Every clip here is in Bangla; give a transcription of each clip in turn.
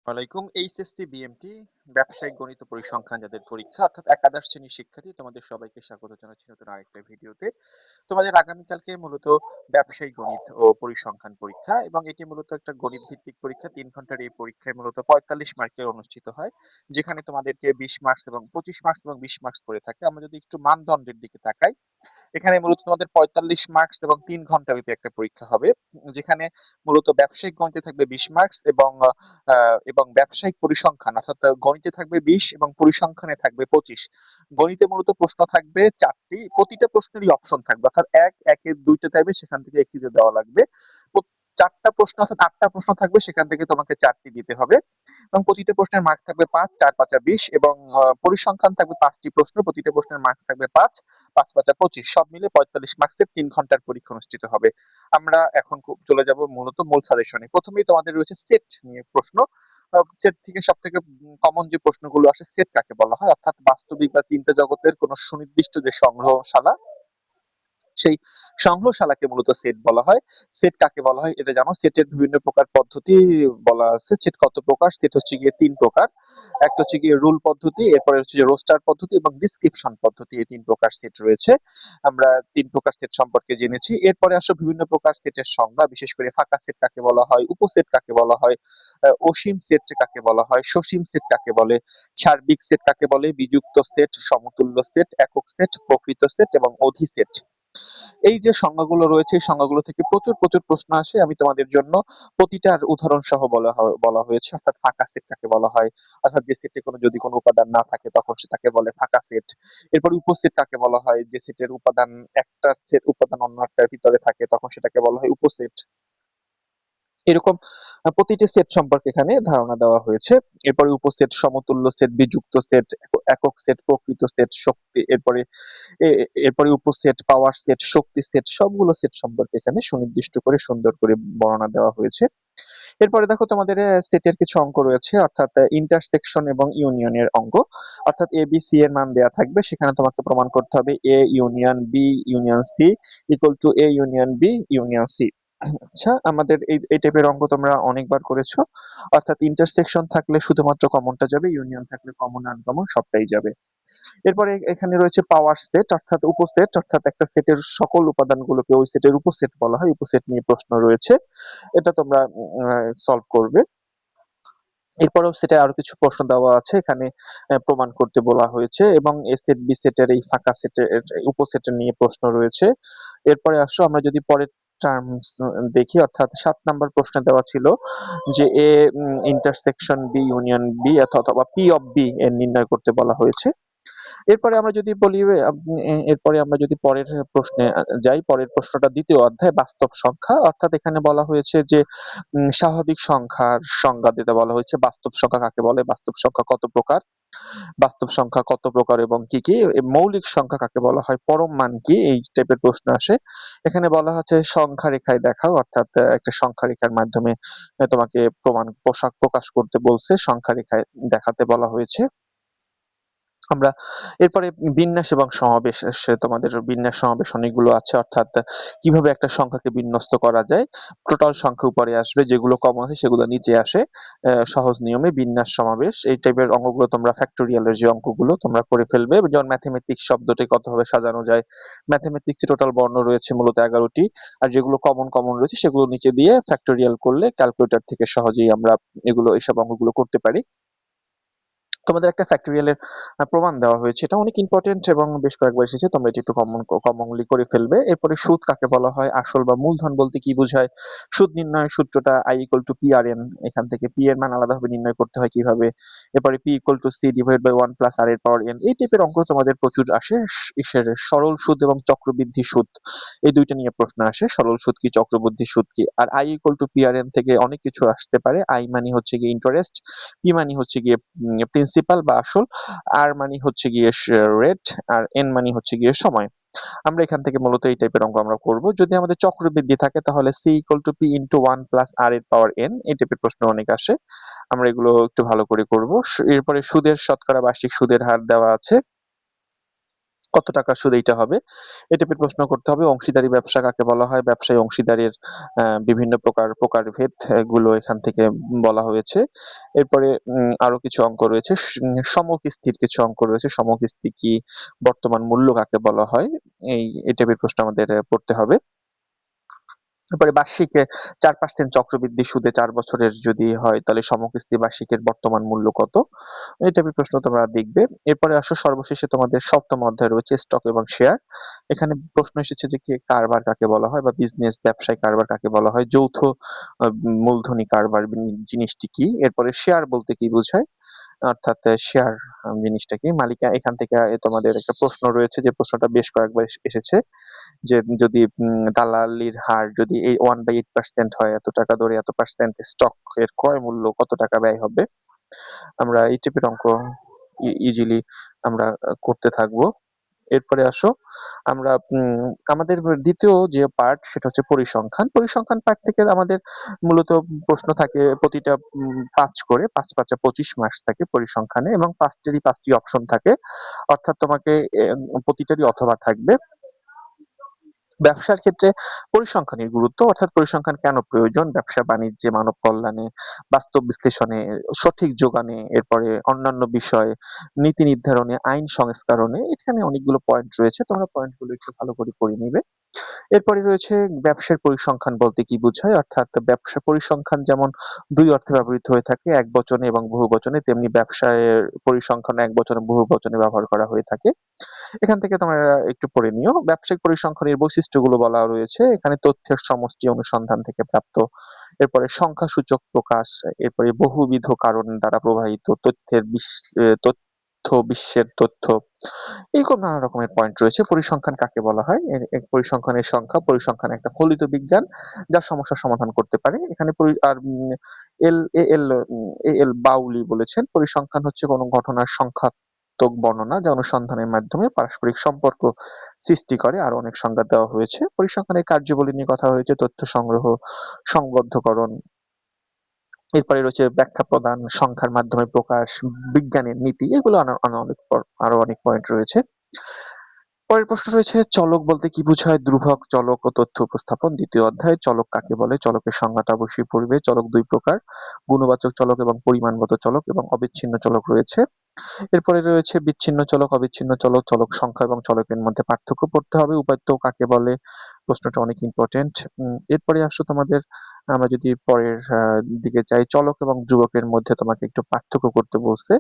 ওয়ালাইকুম। এইচএসসি বিএমটি ব্যবসায়িক গণিত ও পরিসংখ্যান যাদের পরীক্ষা অর্থাৎ একাদশ শ্রেণীর শিক্ষার্থী তোমাদের সবাইকে স্বাগত জানাচ্ছি নতুন আরেকটা ভিডিওতে। তোমাদের আগামীকালকে মূলত ব্যবসায়িক গণিত ও পরিসংখ্যান পরীক্ষা এবং এটি মূলত একটা গণিত ভিত্তিক পরীক্ষা। ৩ ঘন্টার এই পরীক্ষায় মূলত ৪৫ মার্কের অনুষ্ঠিত হয়। যেখানে তোমাদেরকে ২০ মার্কস এবং ২৫ মার্কস এবং ২০ মার্কস করে থাকে। আমরা যদি একটু মানদণ্ডের দিকে তাকাই, এখানে মূলত তোমাদের ৪৫ মার্কস এবং ৩ ঘন্টা ব্যাপী একটা পরীক্ষা হবে। যেখানে মূলত ব্যবসায়িক গণিতে থাকবে ২০ মার্কস এবং ব্যবসায়িক পরিসংখ্যান অর্থাৎ গণিতে থাকবে ২০ এবং পরিসংখ্যানে থাকবে ২৫। গণিতে মূলত প্রশ্ন থাকবে ৪টি, প্রতিটা প্রশ্নেরই অপশন থাকবে অর্থাৎ ১, ১ এর ২টা থাকবে সেখান থেকে একটিতে দেওয়া লাগবে। ৪টা প্রশ্ন অর্থাৎ ৮টা প্রশ্ন থাকবে সেখান থেকে তোমাকে ৪টি দিতে হবে এবং প্রতিটা প্রশ্নের মার্ক থাকবে ৫, ৪ ৫ ২০ এবং পরিসংখ্যান থাকবে ৫টি প্রশ্ন, প্রতিটা প্রশ্নের মার্ক থাকবে ৫, ৫ ৫ ২৫, সব মিলে ৪৫ মার্কসের ৩ ঘন্টার পরীক্ষা অনুষ্ঠিত হবে। আমরা এখন চলে যাব মূলত মূল সাজেশনে। প্রথমেই তোমাদের রয়েছে সেট নিয়ে প্রশ্ন। সেট থেকে সবথেকে কমন যে প্রশ্নগুলো আসে, সেট কাকে বলা হয় অর্থাৎ বাস্তবিক বা চিন্তা জগতের কোনো সুনির্দিষ্ট যে সংগ্রহশালা, সেই সংগ্রহশালাকে মূলত সেট বলা হয়। সেট কাকে বলা হয় এটা জানো? সেটের বিভিন্ন প্রকার পদ্ধতি বলা আছে। সেট কত প্রকার? সেট হচ্ছে গিয়ে ৩ প্রকার। একটা হচ্ছে গিয়ে রুল পদ্ধতি, এরপরে হচ্ছে যে রোস্টার পদ্ধতি এবং ডিসক্রিপশন পদ্ধতি। এই ৩ প্রকার সেট রয়েছে। আমরা ৩ প্রকার সেট সম্পর্কে জেনেছি। এরপরে আসো বিভিন্ন প্রকার সেটের সংজ্ঞা, বিশেষ করে ফাঁকা সেট কাকে বলা হয়, উপসেট কাকে বলা হয়, অসীম সেট কাকে বলা হয়, সসীম সেট কাকে বলে, সার্বিক সেট কাকে বলে, বিযুক্ত সেট, সমতুল্য সেট, একক সেট, প্রকৃত সেট এবং অধিসেট। এই যে সংজ্ঞাগুলো রয়েছে এই সংজ্ঞাগুলো থেকে প্রচুর প্রচুর প্রশ্ন আসে। আমি তোমাদের জন্য প্রতিটার উদাহরণ সহ বলা হয়েছে। অর্থাৎ ফাঁকা সেট কাকে বলা হয়, অর্থাৎ যে সেটে যদি কোনো উপাদান না থাকে তখন সেটাকে বলে ফাঁকা সেট। এরপর উপসেট কাকে বলা হয়, যে সেটের উপাদান একটা সেট উপাদান অন্য একটার ভিতরে থাকে তখন সেটাকে বলা হয় উপসেট। এরকম প্রতিটি সেট সম্পর্কে এখানে ধারণা দেওয়া হয়েছে। এরপরে উপসেট, সমতুল্য সেট, বিযুক্ত সেট, একক সেট, প্রকৃত সেট, শক্তি, এরপরে উপসেট, পাওয়ার সেট, শক্তি সেট, সবগুলো সেট সম্পর্কে এখানে সুনির্দিষ্ট করে সুন্দর করে বর্ণনা দেওয়া হয়েছে। এরপরে দেখো তোমাদের সেটের কিছু অঙ্ক রয়েছে অর্থাৎ ইন্টারসেকশন এবং ইউনিয়নের অঙ্ক। অর্থাৎ এ বি সি এর মান দেওয়া থাকবে, সেখানে তোমাকে প্রমাণ করতে হবে A union B union C equal to A union B union C. আচ্ছা, আমাদের এই টাইপের অঙ্ক তোমরা অনেকবার করেছো। অর্থাৎ ইন্টারসেকশন থাকলে শুধুমাত্র কমনটা যাবে, ইউনিয়ন থাকলে কমন আনকমন সবটাই যাবে। এরপরে এখানে রয়েছে পাওয়ার সেট অর্থাৎ উপসেট, অর্থাৎ একটা সেটের সকল উপাদানগুলোকে ওই সেটের উপসেট বলা হয়। উপসেট নিয়ে প্রশ্ন রয়েছে, এটা তোমরা সলভ করবে। এরপরেও সেটে আরো কিছু প্রশ্ন দেওয়া আছে, এখানে প্রমাণ করতে বলা হয়েছে এবং এ সেট বি সেটের এই ফাঁকা সেটের উপসেটের নিয়ে প্রশ্ন রয়েছে। এরপরে আসো আমরা যদি পরের টার্মস দেখি, অর্থাৎ ৭ নাম্বার প্রশ্নে দেওয়া ছিল যে A intersection B union B অথবা পি অফ বি এর নির্ণয় করতে বলা হয়েছে। এরপরে আমরা যদি বলি এরপরে আমরা যদি পরের প্রশ্নে যাই, পরের প্রশ্নটা দ্বিতীয় অধ্যায় বাস্তব সংখ্যা। অর্থাৎ এখানে বলা হয়েছে যে স্বাভাবিক সংখ্যার সংজ্ঞা দিতে বলা হয়েছে। বাস্তব সংখ্যা কাকে বলে, বাস্তব সংখ্যা কত প্রকার, বাস্তব সংখ্যা কত প্রকার এবং কি কি, মৌলিক সংখ্যা কাকে বলা হয়, পরম মান কি, এই টাইপের প্রশ্ন আসে। এখানে বলা হচ্ছে সংখ্যা রেখায় দেখাও, অর্থাৎ একটা সংখ্যা রেখার মাধ্যমে তোমাকে প্রকাশ করতে বলছে, সংখ্যা রেখায় দেখাতে বলা হয়েছে। আমরা এরপরে বিন্যাস এবং সমাবেশ তোমাদের বিন্যাস সমাবেশ অনেকগুলো আছে। অর্থাৎ কিভাবে একটা সংখ্যাকে বিন্যস্ত করা যায়, টোটাল সংখ্যা উপরে আসবে, যেগুলো কমন আছে সেগুলো নিচে আসে। সহজ নিয়মে বিন্যাস সমাবেশ এই টাইপের অঙ্কগুলো তোমরা ফ্যাক্টোরিয়ালের যে অঙ্কগুলো তোমরা করে ফেলবে। যেমন ম্যাথমেটিক্স শব্দটি কতভাবে সাজানো যায়, ম্যাথমেটিক্সে টোটাল বর্ণ রয়েছে মূলত 11টি, আর যেগুলো কমন কমন রয়েছে সেগুলো নিচে দিয়ে ফ্যাক্টোরিয়াল করলে ক্যালকুলেটর থেকে সহজেই আমরা এইসব অঙ্কগুলো করতে পারি। তোমাদের একটা ফ্যাক্টরিয়াল এর প্রমাণ দেওয়া হয়েছে, এটা অনেক ইম্পর্টেন্ট এবং বেশ কয়েকবার এসেছে, তোমরা এটি একটু কমনলি করে ফেলবে। এরপরে সুদ কাকে বলা হয়, আসল বা মূলধন বলতে কি বোঝায়, সুদ নির্ণয়ের সূত্রটা I equal to P R N, এখান থেকে পি এর মান আলাদাভাবে নির্ণয় করতে হয় কিভাবে। এরপরে P equal to C divide by 1 plus R এর পাওয়ার এন, এই টাইপের অঙ্ক তোমাদের প্রচুর আসে। সরল সুদ এবং চক্রবৃদ্ধি সুদ, এই দুইটা নিয়ে প্রশ্ন আসে, সরল সুদ কি চক্রবৃদ্ধি সুদ কি। আর I equal to P R N থেকে অনেক কিছু আসতে পারে। I মানে হচ্ছে গিয়ে ইন্টারেস্ট, পি মানে হচ্ছে গিয়ে প্রিন্সিপাল বা আসল, আর মানে হচ্ছে গিয়ে রেট, আর এন মানে হচ্ছে গিয়ে সময়। আমরা এখান থেকে মূলত এই টাইপের অঙ্ক আমরা করব। যদি আমাদের চক্রবৃদ্ধি থাকে তাহলে C equal to P into 1 plus R এর পাওয়ার এন, এই টাইপের প্রশ্ন অনেক আসে, আমরা এগুলো একটু ভালো করে করব। এরপরে সুদের শতকরা বার্ষিক সুদের হার দেওয়া আছে। কত টাকা সুদ এইটা হবে? এই টাইপের প্রশ্ন করতে হবে। অংশীদারি ব্যবসা কাকে বলা হয়? ব্যবসায় অংশীদারির বিভিন্ন প্রকারভেদ গুলো এখান থেকে বলা হয়েছে। এরপরে আরো কিছু অঙ্ক রয়েছে। সমকিস্তির কিছু অঙ্ক রয়েছে। সমকিস্তি কি? বর্তমান মূল্য কাকে বলা হয়? এই টাইপের প্রশ্ন আমাদের পড়তে হবে। তারপরে বার্ষিক 4% চক্রবৃদ্ধি সুদে 4 বছরের যদি হয় তাহলে সমকিস্তি বার্ষিকের বর্তমান মূল্য কত? এই টাইপের প্রশ্ন তোমরা দেখবে। এরপরে আসো সর্বশেষে তোমাদের ৭ম অধ্যায় রয়েছে স্টক এবং শেয়ার। এখানে প্রশ্ন এসেছে যে কারবার কাকে বলা হয় বা বিজনেস ব্যবসায় কারবার কাকে বলা হয়? যৌথ মূলধনী কারবার জিনিসটি কি? এরপরে শেয়ার বলতে কি বোঝায়? অর্থাৎ শেয়ার জিনিসটা কি? মালিকা এখান থেকে তোমাদের একটা প্রশ্ন রয়েছে যে প্রশ্নটা বেশ কয়েকবার এসেছে। যে যদি দালালির হার যদি এই 1/8% হয়, এত টাকা ধরে এত পার্সেন্ট স্টক এর ক্রয় মূল্য কত টাকা ব্যয় হবে? আমরা এই টাইপের অঙ্ক ইজিলি আমরা করতে থাকবো। এরপরে আসো আমরা আমাদের দ্বিতীয় যে পার্ট সেটা হচ্ছে পরিসংখ্যান। পরিসংখ্যান পার্ট থেকে আমাদের মূলত প্রশ্ন থাকে প্রতিটা ৫ করে ৫ ৫ ২৫ মার্কস থাকে পরিসংখ্যানে এবং ৫টি অপশন থাকে। অর্থাৎ তোমাকে প্রতিটারই অথবা থাকবে। ব্যবসার ক্ষেত্রে পরিসংখ্যানের গুরুত্ব অর্থাৎ পরিসংখ্যান কেন প্রয়োজন? ব্যবসা বাণিজ্যে, মানব কল্যাণে, বাস্তব বিশ্লেষণে, সঠিক যোগানে, এরপরে অন্যান্য বিষয়, নীতি নির্ধারণে, আইন সংস্কারণে এখানে অনেকগুলো পয়েন্ট রয়েছে। তোমরা পয়েন্টগুলো একটু ভালো করে পড়ে নিবে। এরপরে রয়েছে ব্যবসার পরিসংখ্যান বলতে কি বোঝায়? অর্থাৎ ব্যবসা পরিসংখ্যান যেমন ২ অর্থে ব্যবহৃত হয়ে থাকে, একবচনে এবং বহুবচনে, তেমনি ব্যবসায়ের পরিসংখ্যান একবচনে বহুবচনে ব্যবহার করা হয়ে থাকে। এখান থেকে তোমরা একটু পড়ে নিও। ব্যবসায়িক পরিসংখ্যানের বৈশিষ্ট্যগুলো বলা রয়েছে। এখানে তথ্যের সমষ্টি অনুসন্ধান থেকে প্রাপ্ত। এরপরে সংখ্যাসূচক প্রকাশ, এরপরে বহুবিধ কারণ দ্বারা প্রবাহিত তথ্য বিশ্বের তথ্য। এরকম নানা রকমের পয়েন্ট রয়েছে। পরিসংখ্যান কাকে বলা হয়? পরিসংখ্যানের সংখ্যা, পরিসংখ্যান একটা ফলিত বিজ্ঞান যা সমস্যার সমাধান করতে পারে। এখানে আর এল এ এল এ এল বাউলি বলেছেন পরিসংখ্যান হচ্ছে কোনো ঘটনার সংখ্যাত্মক বর্ণনা যা অনুসন্ধানের মাধ্যমে পারস্পরিক সম্পর্ক সৃষ্টি করে। আরো অনেক সংজ্ঞা দেওয়া হয়েছে। পরিসংখ্যানের কার্যাবলী নিয়ে কথা হয়েছে, তথ্য সংগ্রহ, সংবদ্ধকরণ, এরপরে রয়েছে ব্যাখ্যা প্রদান, সংখ্যার মাধ্যমে প্রকাশ, বিজ্ঞানের নীতি, এগুলো আরো অনেক পয়েন্ট রয়েছে। পরের প্রশ্ন রয়েছে চলক বলতে কি বোঝায়? ধ্রুবক, চলক ও তথ্য উপস্থাপন। দ্বিতীয় অধ্যায় চলক কাকে বলে? চলকের সংজ্ঞাটা অবশ্যই পড়বে। চলক ২ প্রকার, গুণবাচক চলক এবং পরিমাণগত চলক এবং অবিচ্ছিন্ন চলক রয়েছে। এরপরে রয়েছে বিচ্ছিন্ন চলক, অবিচ্ছিন্ন চলক, চলক সংখ্যা এবং চলকের মধ্যে পার্থক্য পড়তে হবে। উপাত্ত কাকে বলে? প্রশ্নটা অনেক ইম্পর্টেন্ট। এরপরে আসো তোমাদের আমরা যদি পরের দিকে যাই, চলক এবং ধ্রুবকের মধ্যে তোমাকে একটু পার্থক্য করতে বলছে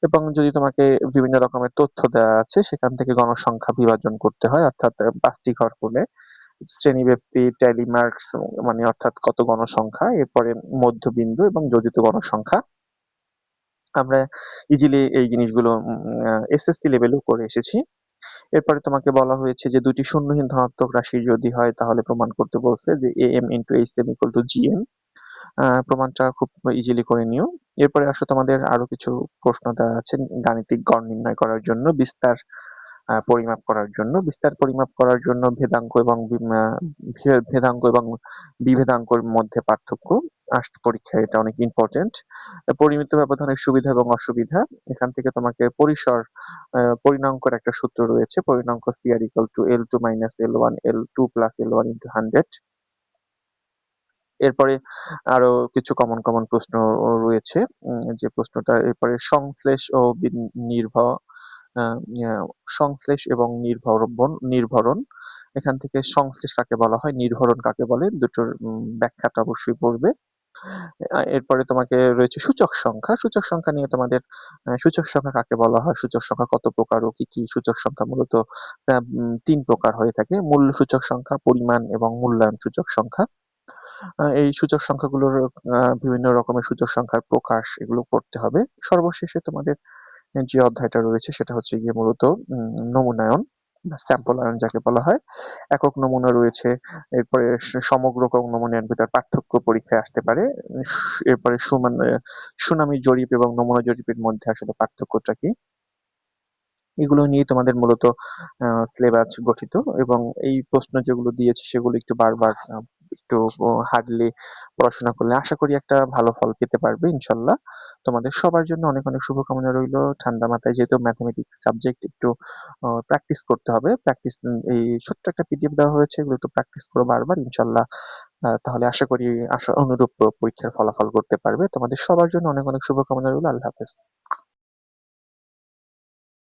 এবং যদি তোমাকে বিভিন্ন রকমের তথ্য দেওয়া আছে সেখান থেকে গণসংখ্যা বিভাজন করতে হয়, অর্থাৎ ৫টি ঘর করলে শ্রেণীব্যাপ্তি, ট্যালি মার্কস মানে অর্থাৎ কত গণসংখ্যা, এরপরে মধ্যবিন্দু এবং যোজিত গণসংখ্যা। আমরা ইজিলি এই জিনিসগুলো এসএসসি লেভেলেও করে এসেছি। এরপরে তোমাকে বলা হয়েছে যে ২টি শূন্যহীন ধনাত্মক রাশি যদি হয় তাহলে প্রমাণ করতে বলছে যে am into hm equal to gm। প্রমাণটা খুব ইজিলি করে নিও। এরপরে আসো তোমাদের আরো কিছু প্রশ্ন দেওয়া আছে গাণিতিক গড় নির্ণয় করার জন্য, বিস্তার পরিমাপ করার জন্য। বিস্তার পরিমাপ করার জন্য ভেদাঙ্ক এবং বিভেদাঙ্কর মধ্যে পার্থক্য আসছে পরীক্ষায়, এটা অনেক ইম্পর্টেন্ট। পরিমিত ব্যবধানের সুবিধা এবং অসুবিধা, এখান থেকে তোমাকে পরিসর পরিণাঙ্কর একটা সূত্র রয়েছে, পরিণাঙ্ক CR equal to L2 minus L1 L2 plus L1 into 100। এরপরে আরো কিছু কমন প্রশ্ন রয়েছে। যে প্রশ্নটা এরপরে সংশ্লেষ ও সংশ্লেষ এবং নির্ভরণ। এখান থেকে সংশ্লেষ কাকে বলা হয়, নির্ভরণ কাকে বলে, দুটোর ব্যাখ্যাটা অবশ্যই পড়বে। এরপরে তোমাকে রয়েছে সূচক সংখ্যা। সূচক সংখ্যা নিয়ে তোমাদের সূচক সংখ্যা কাকে বলা হয়, সূচক সংখ্যা কত প্রকার ও কি কি? সূচক সংখ্যা মূলত ৩ প্রকার হয়ে থাকে, মূল্য সূচক সংখ্যা, পরিমাণ এবং মূল্যায়ন সূচক সংখ্যা। এই সূচক সংখ্যাগুলোর বিভিন্ন রকমের সূচক সংখ্যার প্রকাশ এগুলো পড়তে হবে। সর্বশেষে তোমাদের যে অধ্যায়টা রয়েছে সেটা হচ্ছে গিয়ে মূলত নমুনায়ন বা স্যাম্পলায়ন যাকে বলা হয়। একক নমুনা রয়েছে, এরপরে সমগ্র এবং নমুনায়নের ভিতর পার্থক্য পরীক্ষায় আসতে পারে। এরপরে সুনামি জরিপ এবং নমুনা জরিপের মধ্যে আসলে পার্থক্যটা কি? এগুলো নিয়ে তোমাদের মূলত সিলেবাস গঠিত এবং এই প্রশ্ন যেগুলো দিয়েছি সেগুলো একটু বারবার একটু হার্ডলি পড়াশোনা করলে আশা করি একটা ভালো ফল পেতে পারবে ইনশাল্লাহ। তোমাদের সবার জন্য অনেক অনেক শুভকামনা রইলো। ঠান্ডা মাথায় যেহেতু ম্যাথমেটিক্স সাবজেক্ট একটু প্র্যাকটিস করতে হবে। এই ছোট্ট একটা পিডিএফ দেওয়া হয়েছে, এগুলো একটু প্র্যাকটিস করো বারবার ইনশাল্লাহ। তাহলে আশা করি আশা অনুরূপ পরীক্ষার ফলাফল করতে পারবে। তোমাদের সবার জন্য অনেক অনেক শুভকামনা রইলো। আল্লাহ হাফেজ।